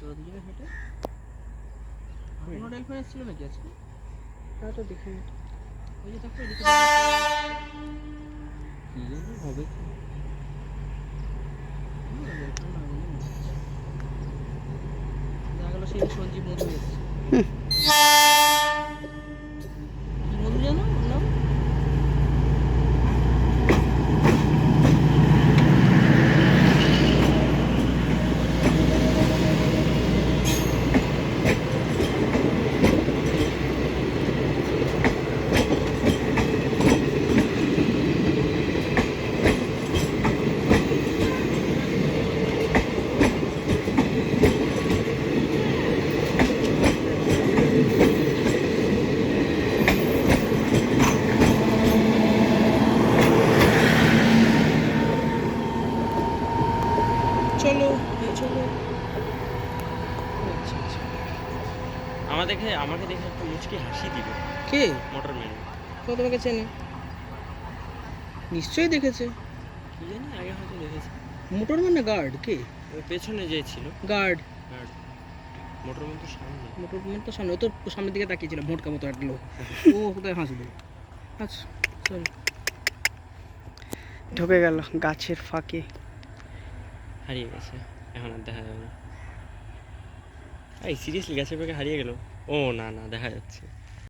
তোরা দুজনে হেঁটে কোনো ডেলফিন এসেছিল নাকি আজকে? হ্যাঁ তো দেখিনি। ওই যে দেখো এদিকে কি জানি হবে কি দেখা গেল সেই সঞ্জীব মধু এসছে। কি মধু জানো ওর নাম? চলো চলো। আচ্ছা আচ্ছা, আমাকে দেখে একটা মুচকি হাসি দিবে। কে? মোটরম্যান। তো তোমাকে চেনে? নিশ্চয়ই দেখেছে। কি জানি আগে হয়তো দেখেছে। মোটরম্যান না গার্ড? কে? ওই পেছনে যে ছিল গার্ড। গার্ড। মোটরম্যান তো সামনে। মোটরম্যান তো সামনে, ও তো সামনের দিকে তাকিয়েছিল ভোটকা মতো একটা লোক। ও কোথায় হাসবে? আচ্ছা সরি। ঢুকে গেল গাছের ফাঁকে। হারিয়ে গেছে, এখন আর দেখা যাবে না। এই সিরিয়াসলি গাছের পাখি হারিয়ে গেল? ও না না, দেখা যাচ্ছে।